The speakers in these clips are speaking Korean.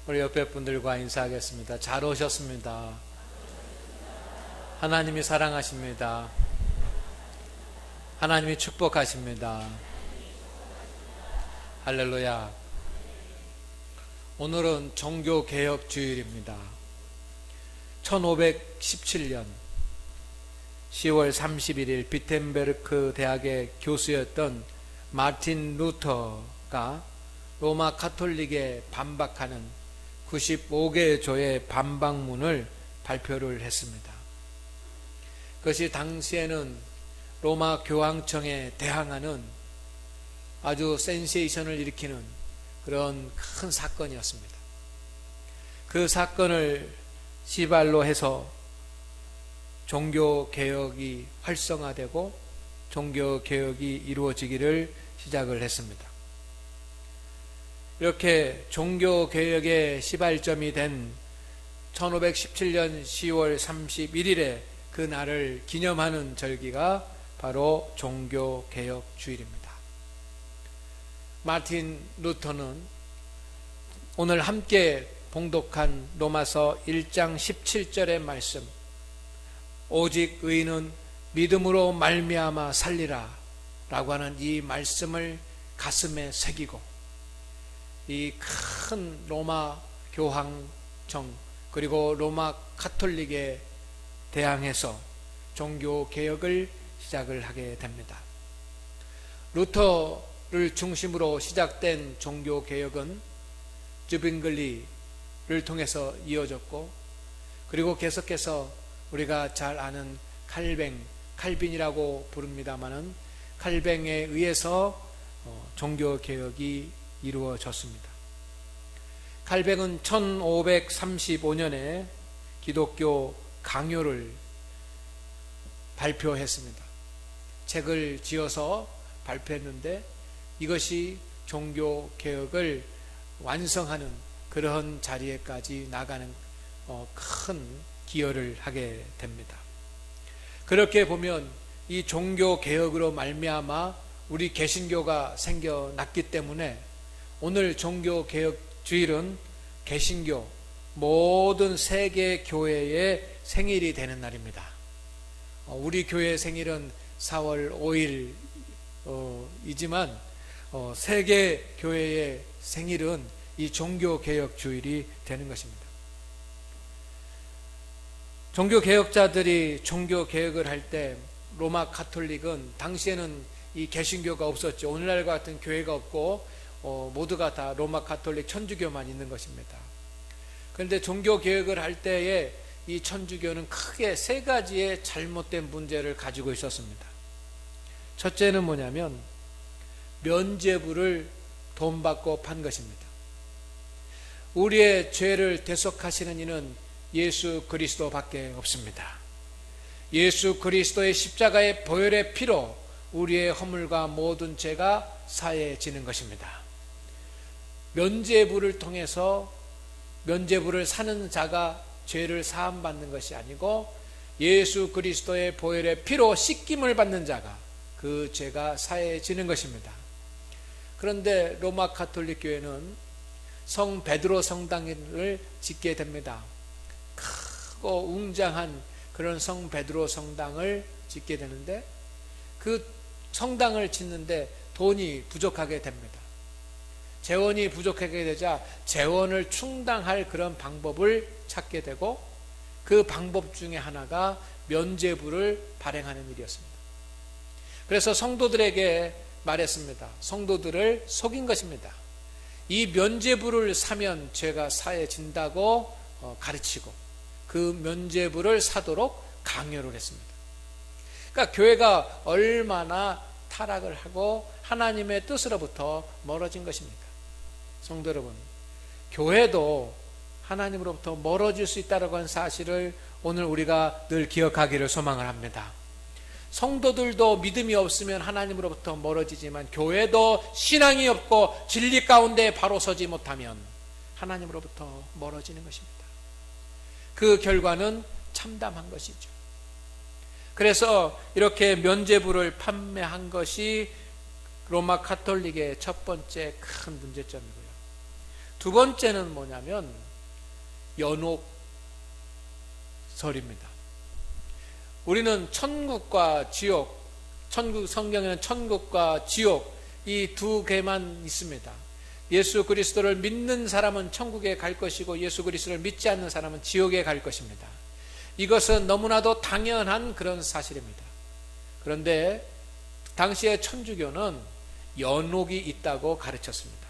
우리 옆에 분들과 인사하겠습니다. 잘 오셨습니다. 하나님이 사랑하십니다. 하나님이 축복하십니다. 할렐루야. 오늘은 종교개혁 주일입니다. 1517년 10월 31일 비텐베르크 대학의 교수였던 마틴 루터가 로마 가톨릭에 반박하는 95개 조의 반박문을 발표를 했습니다. 그것이 당시에는 로마 교황청에 대항하는 아주 센세이션을 일으키는 그런 큰 사건이었습니다. 그 사건을 시발로 해서 종교개혁이 활성화되고 종교개혁이 이루어지기를 시작을 했습니다. 이렇게 종교개혁의 시발점이 된 1517년 10월 31일에 그 날을 기념하는 절기가 바로 종교개혁 주일입니다. 마틴 루터는 오늘 함께 봉독한 로마서 1장 17절의 말씀, 오직 의인은 믿음으로 말미암아 살리라 라고 하는 이 말씀을 가슴에 새기고 이 큰 로마 교황청 그리고 로마 가톨릭에 대항해서 종교개혁을 시작을 하게 됩니다. 루터를 중심으로 시작된 종교개혁은 즈빙글리를 통해서 이어졌고, 그리고 계속해서 우리가 잘 아는 칼빈이라고 부릅니다마는 칼뱅에 의해서 종교개혁이 이루어졌습니다. 칼뱅은 1535년에 기독교 강요를 발표했습니다. 책을 지어서 발표했는데 이것이 종교개혁을 완성하는 그런 자리에까지 나가는 큰 기여를 하게 됩니다. 그렇게 보면 이 종교개혁으로 말미암아 우리 개신교가 생겨났기 때문에 오늘 종교개혁 주일은 개신교 모든 세계 교회의 생일이 되는 날입니다. 우리 교회 생일은 4월 5일이지만 세계 교회의 생일은 이 종교개혁 주일이 되는 것입니다. 종교개혁자들이 종교개혁을 할 때 로마 가톨릭은 당시에는 이 개신교가 없었죠. 오늘날과 같은 교회가 없고 모두가 다 로마 가톨릭 천주교만 있는 것입니다. 그런데 종교개혁을 할 때에 이 천주교는 크게 세 가지의 잘못된 문제를 가지고 있었습니다. 첫째는 뭐냐면 면죄부를 돈 받고 판 것입니다. 우리의 죄를 대속하시는 이는 예수 그리스도밖에 없습니다. 예수 그리스도의 십자가의 보혈의 피로 우리의 허물과 모든 죄가 사해지는 것입니다. 면죄부를 통해서 면죄부를 사는 자가 죄를 사함받는 것이 아니고 예수 그리스도의 보혈의 피로 씻김을 받는 자가 그 죄가 사해지는 것입니다. 그런데 로마 가톨릭 교회는 성 베드로 성당을 짓게 됩니다. 크고 웅장한 그런 성 베드로 성당을 짓게 되는데 그 성당을 짓는데 돈이 부족하게 됩니다. 재원이 부족하게 되자 재원을 충당할 그런 방법을 찾게 되고 그 방법 중에 하나가 면죄부를 발행하는 일이었습니다. 그래서 성도들에게 말했습니다. 성도들을 속인 것입니다. 이 면죄부를 사면 죄가 사해진다고 가르치고 그 면죄부를 사도록 강요를 했습니다. 그러니까 교회가 얼마나 타락을 하고 하나님의 뜻으로부터 멀어진 것입니까? 성도 여러분, 교회도 하나님으로부터 멀어질 수 있다고 하는 사실을 오늘 우리가 늘 기억하기를 소망을 합니다. 성도들도 믿음이 없으면 하나님으로부터 멀어지지만 교회도 신앙이 없고 진리 가운데 바로 서지 못하면 하나님으로부터 멀어지는 것입니다. 그 결과는 참담한 것이죠. 그래서 이렇게 면죄부를 판매한 것이 로마 가톨릭의 첫 번째 큰 문제점이고요. 두 번째는 뭐냐면 연옥설입니다. 우리는 천국과 지옥, 천국 성경에는 천국과 지옥 이 두 개만 있습니다. 예수 그리스도를 믿는 사람은 천국에 갈 것이고 예수 그리스도를 믿지 않는 사람은 지옥에 갈 것입니다. 이것은 너무나도 당연한 그런 사실입니다. 그런데 당시의 천주교는 연옥이 있다고 가르쳤습니다.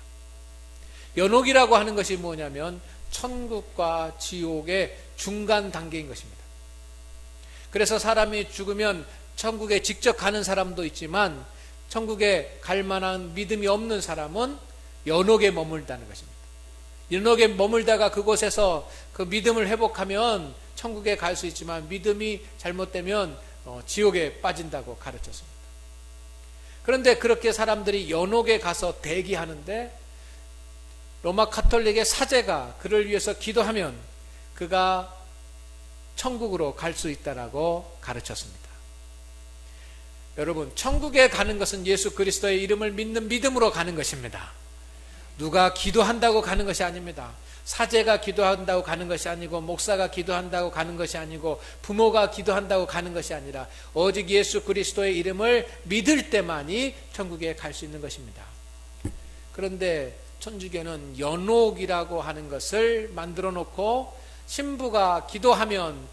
연옥이라고 하는 것이 뭐냐면 천국과 지옥의 중간 단계인 것입니다. 그래서 사람이 죽으면 천국에 직접 가는 사람도 있지만 천국에 갈 만한 믿음이 없는 사람은 연옥에 머물다는 것입니다. 연옥에 머물다가 그곳에서 그 믿음을 회복하면 천국에 갈 수 있지만 믿음이 잘못되면 지옥에 빠진다고 가르쳤습니다. 그런데 그렇게 사람들이 연옥에 가서 대기하는데 로마 가톨릭의 사제가 그를 위해서 기도하면 그가 천국으로 갈 수 있다라고 가르쳤습니다. 여러분, 천국에 가는 것은 예수 그리스도의 이름을 믿는 믿음으로 가는 것입니다. 누가 기도한다고 가는 것이 아닙니다. 사제가 기도한다고 가는 것이 아니고 목사가 기도한다고 가는 것이 아니고 부모가 기도한다고 가는 것이 아니라 오직 예수 그리스도의 이름을 믿을 때만이 천국에 갈 수 있는 것입니다. 그런데 천주교는 연옥이라고 하는 것을 만들어 놓고 신부가 기도하면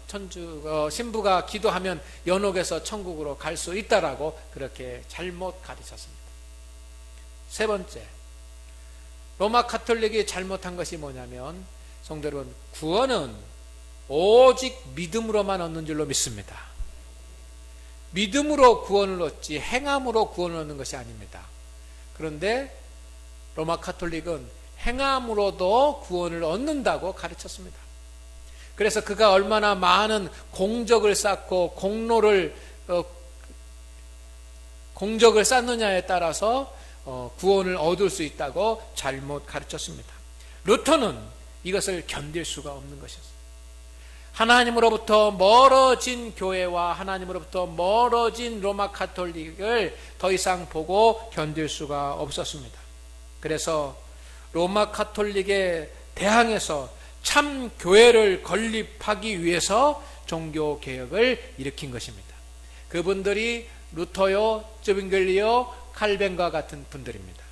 연옥에서 천국으로 갈 수 있다라고 그렇게 잘못 가르쳤습니다. 세 번째, 로마 가톨릭이 잘못한 것이 뭐냐면 성도 여러분, 구원은 오직 믿음으로만 얻는 줄로 믿습니다. 믿음으로 구원을 얻지 행함으로 구원을 얻는 것이 아닙니다. 그런데 로마 가톨릭은 행함으로도 구원을 얻는다고 가르쳤습니다. 그래서 그가 얼마나 많은 공적을 쌓고 공적을 쌓느냐에 따라서 구원을 얻을 수 있다고 잘못 가르쳤습니다. 루터는 이것을 견딜 수가 없는 것이었습니다. 하나님으로부터 멀어진 교회와 하나님으로부터 멀어진 로마 가톨릭을 더 이상 보고 견딜 수가 없었습니다. 그래서 로마 가톨릭에 대항해서 참 교회를 건립하기 위해서 종교 개혁을 일으킨 것입니다. 그분들이 루터요, 쯔빙글리요, 칼뱅과 같은 분들입니다.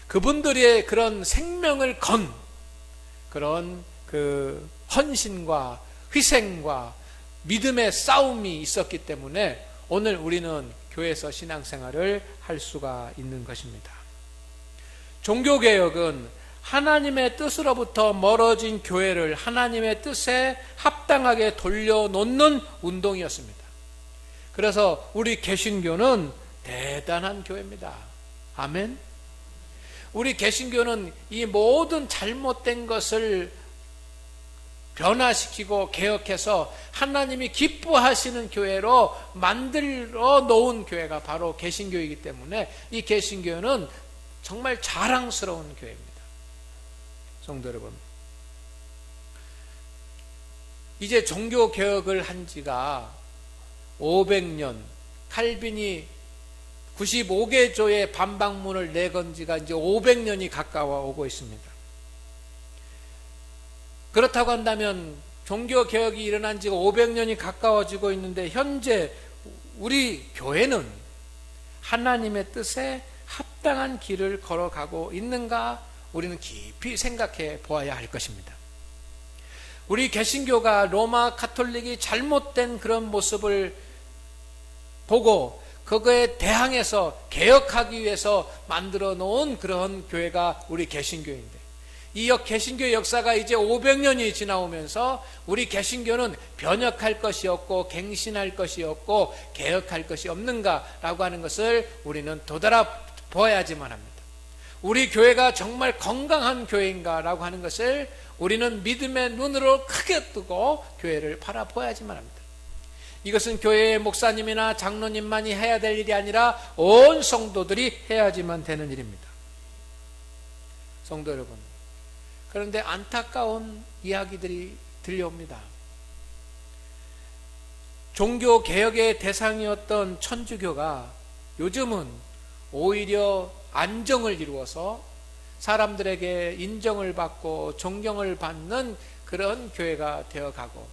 그분들의 그런 생명을 건 그런 그 헌신과 희생과 믿음의 싸움이 있었기 때문에 오늘 우리는 교회에서 신앙생활을 할 수가 있는 것입니다. 종교개혁은 하나님의 뜻으로부터 멀어진 교회를 하나님의 뜻에 합당하게 돌려놓는 운동이었습니다. 그래서 우리 개신교는 대단한 교회입니다. 아멘. 우리 개신교는 이 모든 잘못된 것을 변화시키고 개혁해서 하나님이 기뻐하시는 교회로 만들어 놓은 교회가 바로 개신교이기 때문에 이 개신교는 정말 자랑스러운 교회입니다. 성도 여러분, 이제 종교개혁을 한 지가 500년, 칼빈이 95개조의 반박문을 내건 지가 이제 500년이 가까워 오고 있습니다. 그렇다고 한다면 종교개혁이 일어난 지가 500년이 가까워지고 있는데 현재 우리 교회는 하나님의 뜻에 합당한 길을 걸어가고 있는가? 우리는 깊이 생각해 보아야 할 것입니다. 우리 개신교가 로마 가톨릭이 잘못된 그런 모습을 보고 그거에 대항해서 개혁하기 위해서 만들어 놓은 그런 교회가 우리 개신교인데, 이 개신교의 역사가 이제 500년이 지나오면서 우리 개신교는 변혁할 것이 없고 갱신할 것이 없고 개혁할 것이 없는가라고 하는 것을 우리는 되돌아보아야지만 합니다. 우리 교회가 정말 건강한 교회인가라고 하는 것을 우리는 믿음의 눈으로 크게 뜨고 교회를 바라보아야지만 합니다. 이것은 교회의 목사님이나 장로님만이 해야 될 일이 아니라 온 성도들이 해야지만 되는 일입니다. 성도 여러분, 그런데 안타까운 이야기들이 들려옵니다. 종교개혁의 대상이었던 천주교가 요즘은 오히려 안정을 이루어서 사람들에게 인정을 받고 존경을 받는 그런 교회가 되어가고,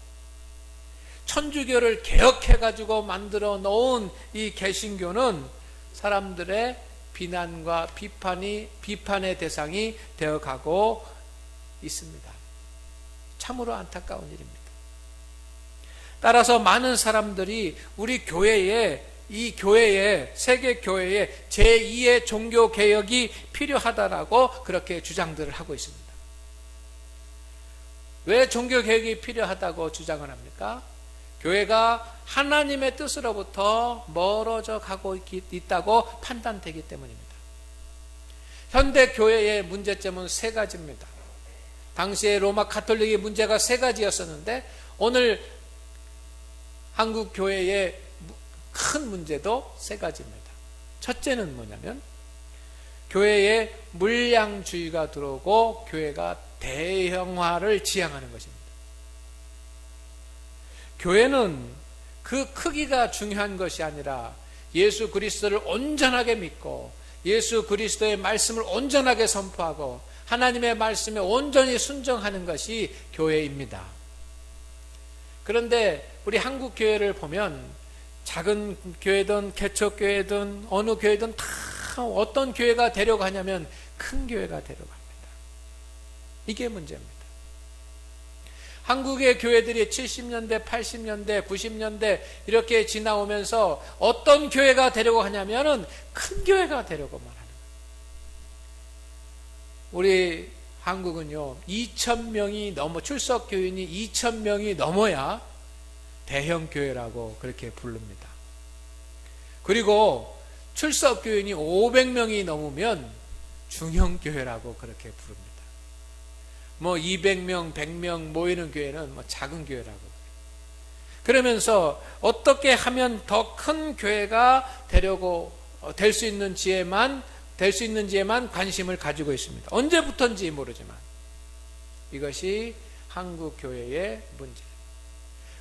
천주교를 개혁해가지고 만들어 놓은 이 개신교는 사람들의 비난과 비판의 대상이 되어가고 있습니다. 참으로 안타까운 일입니다. 따라서 많은 사람들이 우리 교회에, 이 교회에, 세계 교회에 제2의 종교 개혁이 필요하다라고 그렇게 주장들을 하고 있습니다. 왜 종교 개혁이 필요하다고 주장을 합니까? 교회가 하나님의 뜻으로부터 멀어져 가고 있다고 판단되기 때문입니다. 현대 교회의 문제점은 세 가지입니다. 당시에 로마 가톨릭의 문제가 세 가지였었는데, 오늘 한국 교회의 큰 문제도 세 가지입니다. 첫째는 뭐냐면, 교회에 물량주의가 들어오고 교회가 대형화를 지향하는 것입니다. 교회는 그 크기가 중요한 것이 아니라 예수 그리스도를 온전하게 믿고 예수 그리스도의 말씀을 온전하게 선포하고 하나님의 말씀에 온전히 순종하는 것이 교회입니다. 그런데 우리 한국 교회를 보면 작은 교회든 개척교회든 어느 교회든 다 어떤 교회가 되려고 하냐면 큰 교회가 되려고 합니다. 이게 문제입니다. 한국의 교회들이 70년대, 80년대, 90년대 이렇게 지나오면서 어떤 교회가 되려고 하냐면은 큰 교회가 되려고 말하는 거예요. 우리 한국은요, 2,000명이 넘어, 출석 교인이 2,000명이 넘어야 대형 교회라고 그렇게 부릅니다. 그리고 출석 교인이 500명이 넘으면 중형 교회라고 그렇게 부릅니다. 200명, 100명 모이는 교회는 작은 교회라고. 그러면서 어떻게 하면 더 큰 교회가 될 수 있는지에만 관심을 가지고 있습니다. 언제부터인지 모르지만 이것이 한국 교회의 문제.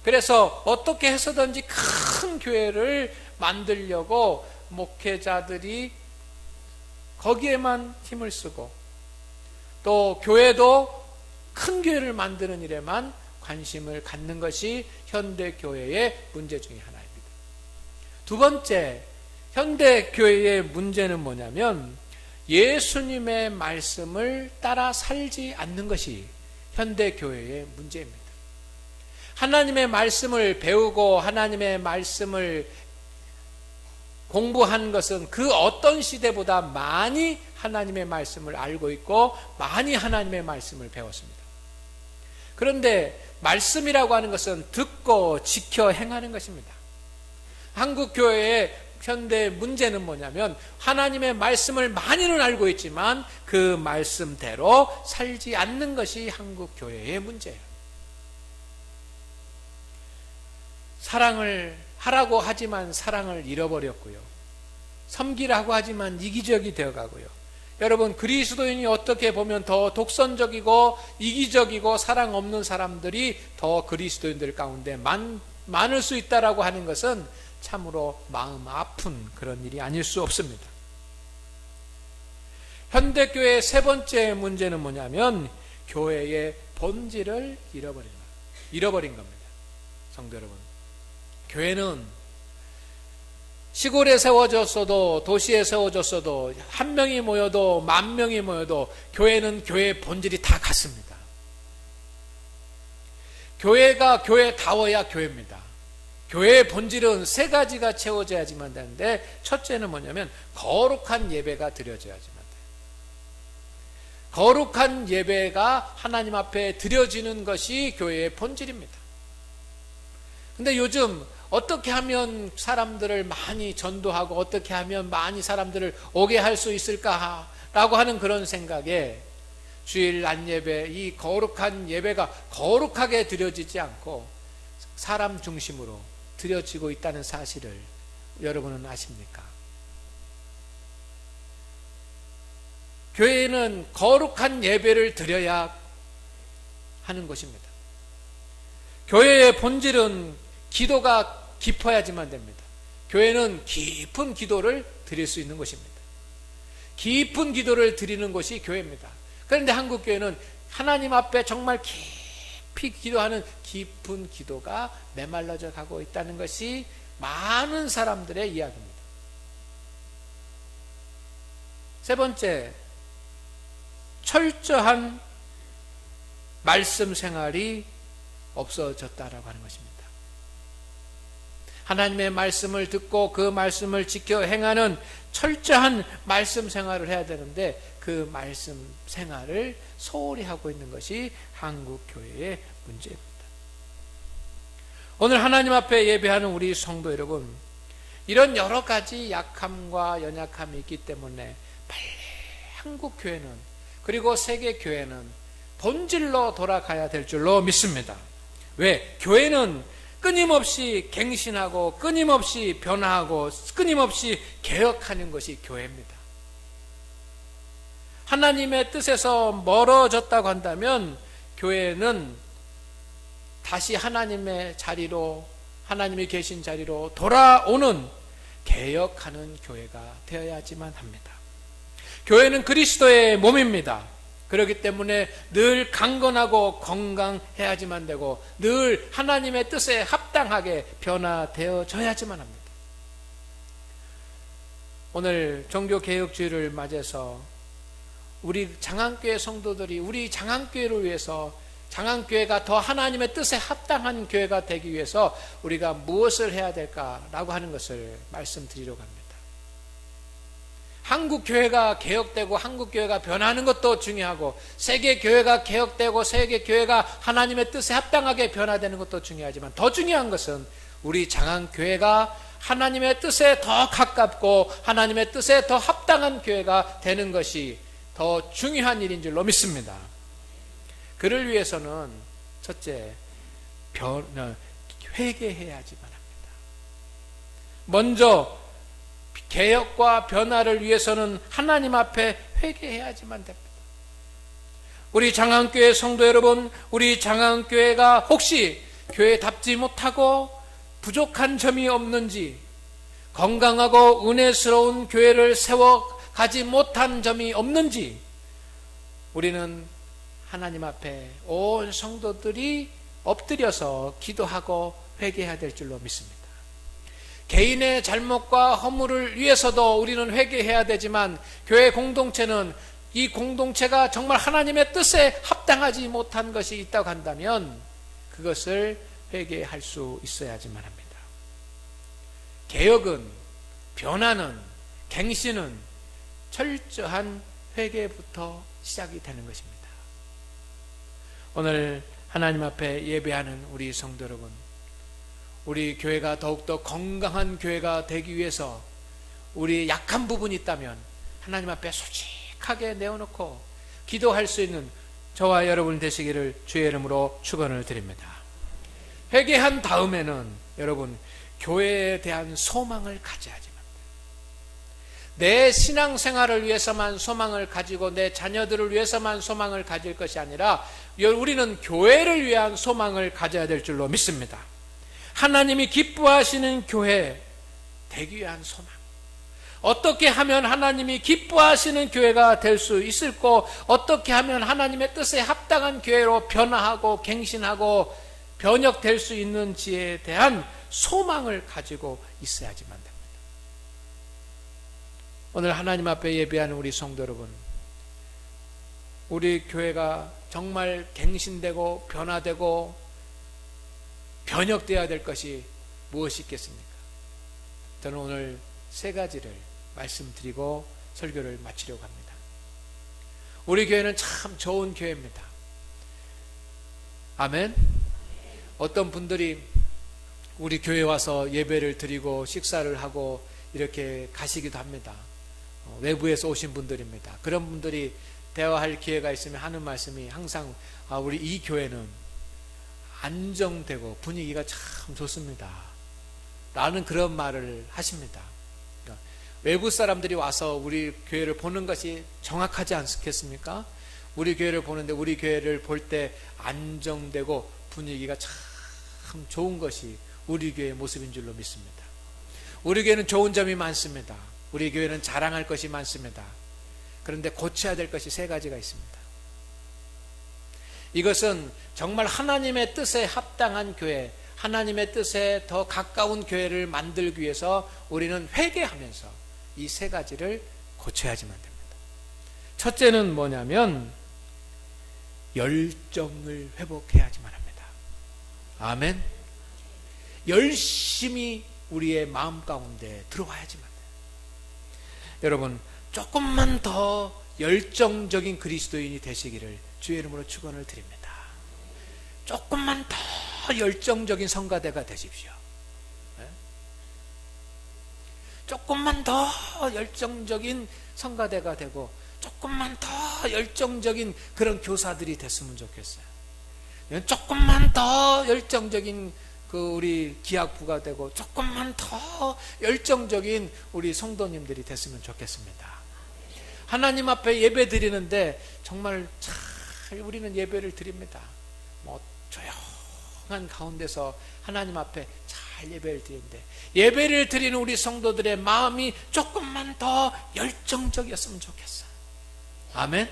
그래서 어떻게 해서든지 큰 교회를 만들려고 목회자들이 거기에만 힘을 쓰고, 또 교회도 큰 교회를 만드는 일에만 관심을 갖는 것이 현대 교회의 문제 중에 하나입니다. 두 번째, 현대 교회의 문제는 뭐냐면 예수님의 말씀을 따라 살지 않는 것이 현대 교회의 문제입니다. 하나님의 말씀을 배우고 하나님의 말씀을 공부한 것은 그 어떤 시대보다 많이 하나님의 말씀을 알고 있고 많이 하나님의 말씀을 배웠습니다. 그런데 말씀이라고 하는 것은 듣고 지켜 행하는 것입니다. 한국 교회의 현대 문제는 뭐냐면 하나님의 말씀을 많이는 알고 있지만 그 말씀대로 살지 않는 것이 한국 교회의 문제예요. 사랑을 하라고 하지만 사랑을 잃어버렸고요. 섬기라고 하지만 이기적이 되어가고요. 여러분, 그리스도인이 어떻게 보면 더 독선적이고 이기적이고 사랑 없는 사람들이 더 그리스도인들 가운데 많을 수 있다라고 하는 것은 참으로 마음 아픈 그런 일이 아닐 수 없습니다. 현대교회의 세 번째 문제는 뭐냐면 교회의 본질을 잃어버린 겁니다. 성도 여러분, 교회는 시골에 세워졌어도 도시에 세워졌어도 한 명이 모여도 만 명이 모여도 교회는 교회의 본질이 다 같습니다. 교회가 교회다워야 교회입니다. 교회의 본질은 세 가지가 채워져야지만 되는데, 첫째는 뭐냐면 거룩한 예배가 드려져야지만 돼요. 거룩한 예배가 하나님 앞에 드려지는 것이 교회의 본질입니다. 근데 요즘 어떻게 하면 사람들을 많이 전도하고 어떻게 하면 많이 사람들을 오게 할 수 있을까라고 하는 그런 생각에 주일 낮 예배, 이 거룩한 예배가 거룩하게 드려지지 않고 사람 중심으로 드려지고 있다는 사실을 여러분은 아십니까? 교회는 거룩한 예배를 드려야 하는 것입니다. 교회의 본질은 기도가 깊어야지만 됩니다. 교회는 깊은 기도를 드릴 수 있는 것입니다. 깊은 기도를 드리는 곳이 교회입니다. 그런데 한국교회는 하나님 앞에 정말 깊이 기도하는 깊은 기도가 메말라져 가고 있다는 것이 많은 사람들의 이야기입니다. 세 번째, 철저한 말씀 생활이 없어졌다라고 하는 것입니다. 하나님의 말씀을 듣고 그 말씀을 지켜 행하는 철저한 말씀 생활을 해야 되는데 그 말씀 생활을 소홀히 하고 있는 것이 한국 교회의 문제입니다. 오늘 하나님 앞에 예배하는 우리 성도 여러분, 이런 여러 가지 약함과 연약함이 있기 때문에 빨리 한국 교회는, 그리고 세계 교회는 본질로 돌아가야 될 줄로 믿습니다. 왜? 교회는 끊임없이 갱신하고 끊임없이 변화하고 끊임없이 개혁하는 것이 교회입니다. 하나님의 뜻에서 멀어졌다고 한다면 교회는 다시 하나님의 자리로, 하나님이 계신 자리로 돌아오는 개혁하는 교회가 되어야지만 합니다. 교회는 그리스도의 몸입니다. 그렇기 때문에 늘 강건하고 건강해야지만 되고 늘 하나님의 뜻에 합당하게 변화되어져야지만 합니다. 오늘 종교개혁주의를 맞아서 우리 장안교회 성도들이 우리 장안교회를 위해서, 장안교회가 더 하나님의 뜻에 합당한 교회가 되기 위해서 우리가 무엇을 해야 될까라고 하는 것을 말씀드리려고 합니다. 한국 교회가 개혁되고 한국 교회가 변하는 것도 중요하고, 세계 교회가 개혁되고 세계 교회가 하나님의 뜻에 합당하게 변화되는 것도 중요하지만, 더 중요한 것은 우리 장안교회가 하나님의 뜻에 더 가깝고 하나님의 뜻에 더 합당한 교회가 되는 것이 더 중요한 일인 줄로 믿습니다. 그를 위해서는 첫째, 회개해야지만 합니다. 먼저 개혁과 변화를 위해서는 하나님 앞에 회개해야지만 됩니다. 우리 장안교회 성도 여러분, 우리 장안교회가 혹시 교회답지 못하고 부족한 점이 없는지, 건강하고 은혜스러운 교회를 세워가지 못한 점이 없는지, 우리는 하나님 앞에 온 성도들이 엎드려서 기도하고 회개해야 될 줄로 믿습니다. 개인의 잘못과 허물을 위해서도 우리는 회개해야 되지만, 교회 공동체는 이 공동체가 정말 하나님의 뜻에 합당하지 못한 것이 있다고 한다면 그것을 회개할 수 있어야지만 합니다. 개혁은, 변화는, 갱신은 철저한 회개부터 시작이 되는 것입니다. 오늘 하나님 앞에 예배하는 우리 성도 여러분, 우리 교회가 더욱더 건강한 교회가 되기 위해서 우리 약한 부분이 있다면 하나님 앞에 솔직하게 내어놓고 기도할 수 있는 저와 여러분 되시기를 주의 이름으로 축원을 드립니다. 회개한 다음에는 여러분, 교회에 대한 소망을 가져야지만, 내 신앙생활을 위해서만 소망을 가지고 내 자녀들을 위해서만 소망을 가질 것이 아니라 우리는 교회를 위한 소망을 가져야 될 줄로 믿습니다. 하나님이 기뻐하시는 교회 되기 위한 소망, 어떻게 하면 하나님이 기뻐하시는 교회가 될 수 있을까, 어떻게 하면 하나님의 뜻에 합당한 교회로 변화하고 갱신하고 변혁될 수 있는지에 대한 소망을 가지고 있어야지만 됩니다. 오늘 하나님 앞에 예배하는 우리 성도 여러분, 우리 교회가 정말 갱신되고 변화되고 변혁되어야 될 것이 무엇이 있겠습니까? 저는 오늘 세 가지를 말씀드리고 설교를 마치려고 합니다. 우리 교회는 참 좋은 교회입니다. 아멘. 어떤 분들이 우리 교회에 와서 예배를 드리고 식사를 하고 이렇게 가시기도 합니다. 외부에서 오신 분들입니다. 그런 분들이 대화할 기회가 있으면 하는 말씀이 항상 우리 이 교회는 안정되고 분위기가 참 좋습니다 라는 그런 말을 하십니다. 외부 사람들이 와서 우리 교회를 보는 것이 정확하지 않겠습니까? 우리 교회를 보는데 우리 교회를 볼 때 안정되고 분위기가 참 좋은 것이 우리 교회의 모습인 줄로 믿습니다. 우리 교회는 좋은 점이 많습니다. 우리 교회는 자랑할 것이 많습니다. 그런데 고쳐야 될 것이 세 가지가 있습니다. 이것은 정말 하나님의 뜻에 합당한 교회, 하나님의 뜻에 더 가까운 교회를 만들기 위해서 우리는 회개하면서 이 세 가지를 고쳐야지만 됩니다. 첫째는 뭐냐면 열정을 회복해야지만 합니다. 아멘. 열심히 우리의 마음 가운데 들어와야지만 돼요. 여러분, 조금만 더 열정적인 그리스도인이 되시기를 주의 이름으로 축원을 드립니다. 조금만 더 열정적인 성가대가 되십시오. 조금만 더 열정적인 성가대가 되고 조금만 더 열정적인 그런 교사들이 됐으면 좋겠어요. 조금만 더 열정적인 우리 기학부가 되고 조금만 더 열정적인 우리 성도님들이 됐으면 좋겠습니다. 하나님 앞에 예배 드리는데 정말 잘 우리는 예배를 드립니다. 조용한 가운데서 하나님 앞에 잘 예배를 드리는데 예배를 드리는 우리 성도들의 마음이 조금만 더 열정적이었으면 좋겠어요. 아멘.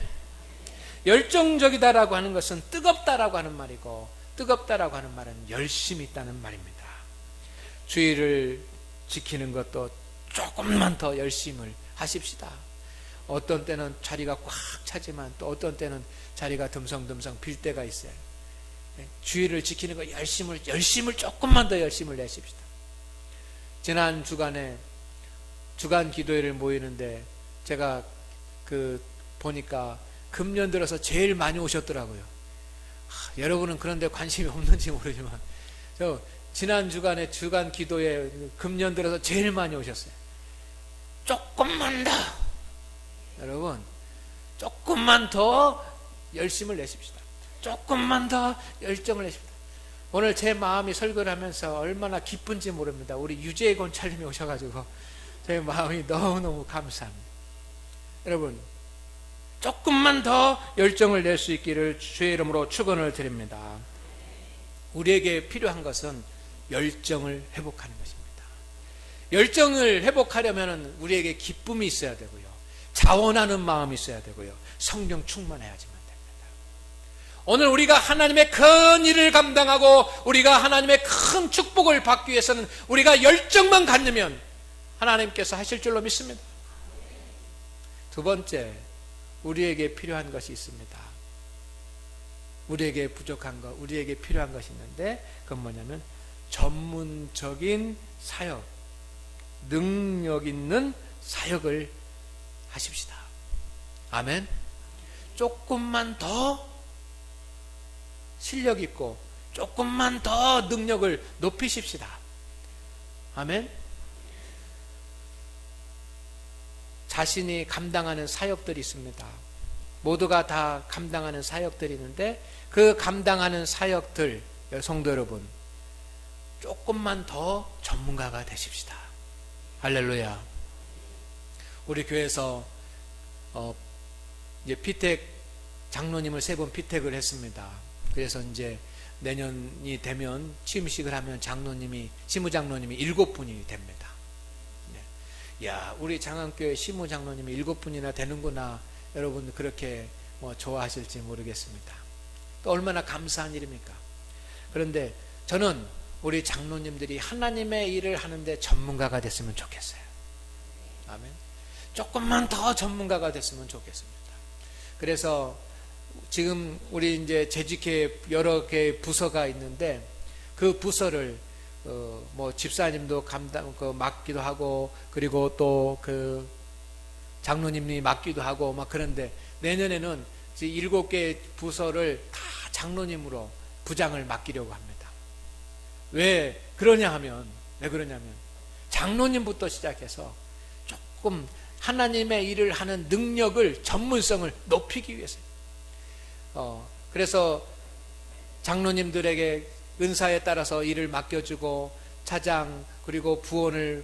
열정적이다라고 하는 것은 뜨겁다라고 하는 말이고, 뜨겁다라고 하는 말은 열심히 있다는 말입니다. 주의를 지키는 것도 조금만 더 열심을 하십시다. 어떤 때는 자리가 꽉 차지만 또 어떤 때는 자리가 듬성듬성 빌 때가 있어요. 주의를 지키는 거 열심을 조금만 더 열심을 내십시다. 지난 주간에 주간 기도회를 모이는데 제가 보니까 금년 들어서 제일 많이 오셨더라고요. 여러분은 그런데 관심이 없는지 모르지만 저 지난 주간에 주간 기도회 금년 들어서 제일 많이 오셨어요. 조금만 더 여러분 조금만 더 열심을 내십시다. 조금만 더 열정을 내십시다. 오늘 제 마음이 설교를 하면서 얼마나 기쁜지 모릅니다. 우리 유재희 권찰님이 오셔가지고 제 마음이 너무너무 감사합니다. 여러분 조금만 더 열정을 낼 수 있기를 주의 이름으로 축원을 드립니다. 우리에게 필요한 것은 열정을 회복하는 것입니다. 열정을 회복하려면 우리에게 기쁨이 있어야 되고요, 자원하는 마음이 있어야 되고요, 성령 충만해야지만 됩니다. 오늘 우리가 하나님의 큰 일을 감당하고 우리가 하나님의 큰 축복을 받기 위해서는 우리가 열정만 갖으면 하나님께서 하실 줄로 믿습니다. 두 번째, 우리에게 필요한 것이 있습니다. 우리에게 부족한 것, 우리에게 필요한 것이 있는데 그건 뭐냐면 전문적인 사역, 능력 있는 사역을 하십시다. 아멘. 조금만 더 실력 있고 조금만 더 능력을 높이십시다. 아멘. 자신이 감당하는 사역들이 있습니다. 모두가 다 감당하는 사역들이 있는데 그 감당하는 사역들, 성도 여러분, 조금만 더 전문가가 되십시다. 할렐루야. 우리 교회에서 이제 피택 장로님을 3번 피택을 했습니다. 그래서 이제 내년이 되면 취임식을 하면 시무장로님이 7분이 됩니다. 야, 우리 장안교회 시무장로님이 7분이나 되는구나. 여러분 그렇게 좋아하실지 모르겠습니다. 또 얼마나 감사한 일입니까? 그런데 저는 우리 장로님들이 하나님의 일을 하는데 전문가가 됐으면 좋겠어요. 아멘. 조금만 더 전문가가 됐으면 좋겠습니다. 그래서 지금 우리 이제 재직회 여러 개의 부서가 있는데 그 부서를 집사님도 맡기도 하고 그리고 또 장로님이 맡기도 하고 막 그런데 내년에는 7개의 부서를 다 장로님으로 부장을 맡기려고 합니다. 왜 그러냐면 장로님부터 시작해서 조금 하나님의 일을 하는 능력을, 전문성을 높이기 위해서요. 그래서 장로님들에게 은사에 따라서 일을 맡겨주고 차장 그리고 부원을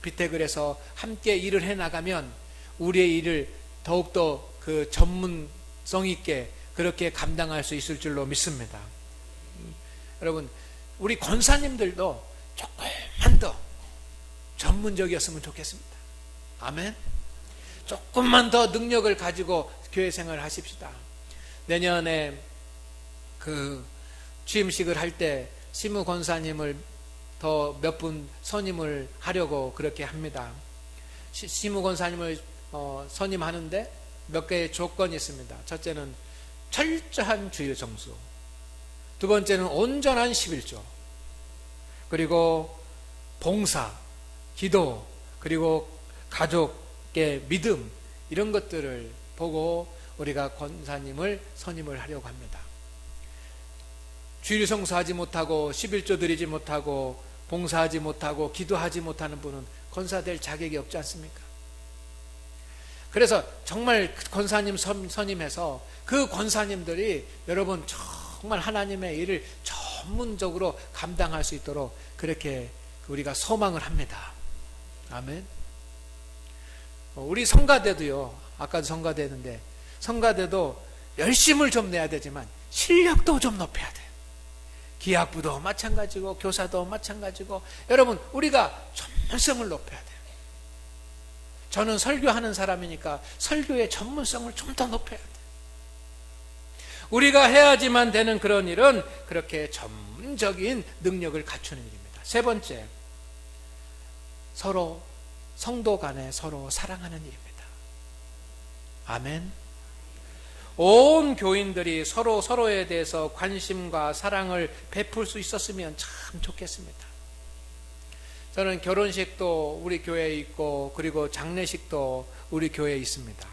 비택을 해서 함께 일을 해나가면 우리의 일을 더욱더 전문성 있게 그렇게 감당할 수 있을 줄로 믿습니다. 여러분 우리 권사님들도 조금만 더 전문적이었으면 좋겠습니다. 아멘. 조금만 더 능력을 가지고 교회 생활을 하십시다. 내년에 그 취임식을 할 때 시무 권사님을 더 몇 분 선임을 하려고 그렇게 합니다. 시무 권사님을 선임하는데 몇 개의 조건이 있습니다. 첫째는 철저한 주일 성수, 두 번째는 온전한 11조, 그리고 봉사, 기도, 그리고 가족의 믿음, 이런 것들을 보고 우리가 권사님을 선임을 하려고 합니다. 주일 성수하지 못하고 11조 드리지 못하고 봉사하지 못하고 기도하지 못하는 분은 권사 될 자격이 없지 않습니까? 그래서 정말 권사님 선임해서 그 권사님들이 여러분 정말 하나님의 일을 전문적으로 감당할 수 있도록 그렇게 우리가 소망을 합니다. 아멘. 우리 성가대도요, 아까도 성가대 했는데, 성가대도 열심을 좀 내야 되지만 실력도 좀 높여야 돼요. 기악부도 마찬가지고 교사도 마찬가지고, 여러분 우리가 전문성을 높여야 돼요. 저는 설교하는 사람이니까 설교의 전문성을 좀 더 높여야 돼요. 우리가 해야지만 되는 그런 일은 그렇게 전문적인 능력을 갖추는 일입니다. 세 번째, 서로 성도 간에 서로 사랑하는 일입니다. 아멘. 온 교인들이 서로에 대해서 관심과 사랑을 베풀 수 있었으면 참 좋겠습니다. 저는 결혼식도 우리 교회에 있고, 그리고 장례식도 우리 교회에 있습니다.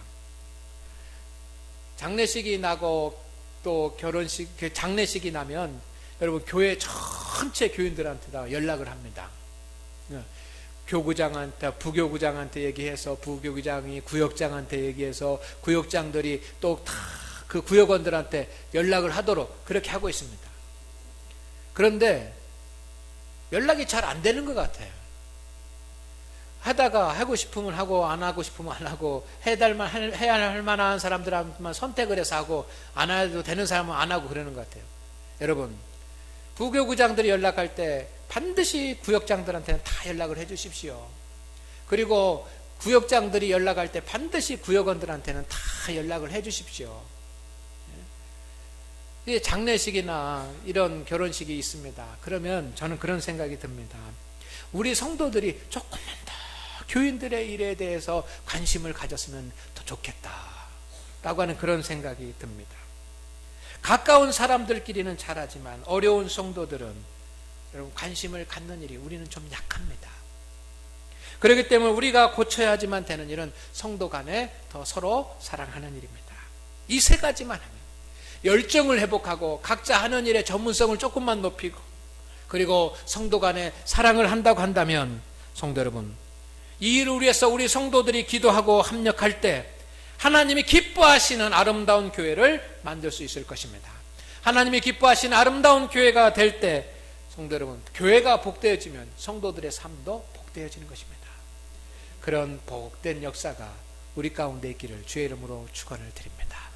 장례식이 나고 또 장례식이 나면 여러분 교회 전체 교인들한테 다 연락을 합니다. 교구장한테, 부교구장한테 얘기해서 부교구장이 구역장한테 얘기해서 구역장들이 또 다 그 구역원들한테 연락을 하도록 그렇게 하고 있습니다. 그런데 연락이 잘 안 되는 것 같아요. 하다가 하고 싶으면 하고 안 하고 싶으면 안 하고, 해야 할 만한 사람들한테만 선택을 해서 하고, 안 해도 되는 사람은 안 하고 그러는 것 같아요. 여러분, 부교구장들이 연락할 때 반드시 구역장들한테는 다 연락을 해 주십시오. 그리고 구역장들이 연락할 때 반드시 구역원들한테는 다 연락을 해 주십시오. 장례식이나 이런 결혼식이 있습니다. 그러면 저는 그런 생각이 듭니다. 우리 성도들이 조금만 더 교인들의 일에 대해서 관심을 가졌으면 더 좋겠다 라고 하는 그런 생각이 듭니다. 가까운 사람들끼리는 잘하지만 어려운 성도들은 여러분 관심을 갖는 일이 우리는 좀 약합니다. 그렇기 때문에 우리가 고쳐야지만 되는 일은 성도 간에 더 서로 사랑하는 일입니다. 이 세 가지만 하면, 열정을 회복하고 각자 하는 일의 전문성을 조금만 높이고, 그리고 성도 간에 사랑을 한다고 한다면, 성도 여러분, 이 일을 위해서 우리 성도들이 기도하고 합력할 때 하나님이 기뻐하시는 아름다운 교회를 만들 수 있을 것입니다. 하나님이 기뻐하시는 아름다운 교회가 될 때, 성도 여러분, 교회가 복되어지면 성도들의 삶도 복되어지는 것입니다. 그런 복된 역사가 우리 가운데 있기를 주의 이름으로 축원을 드립니다.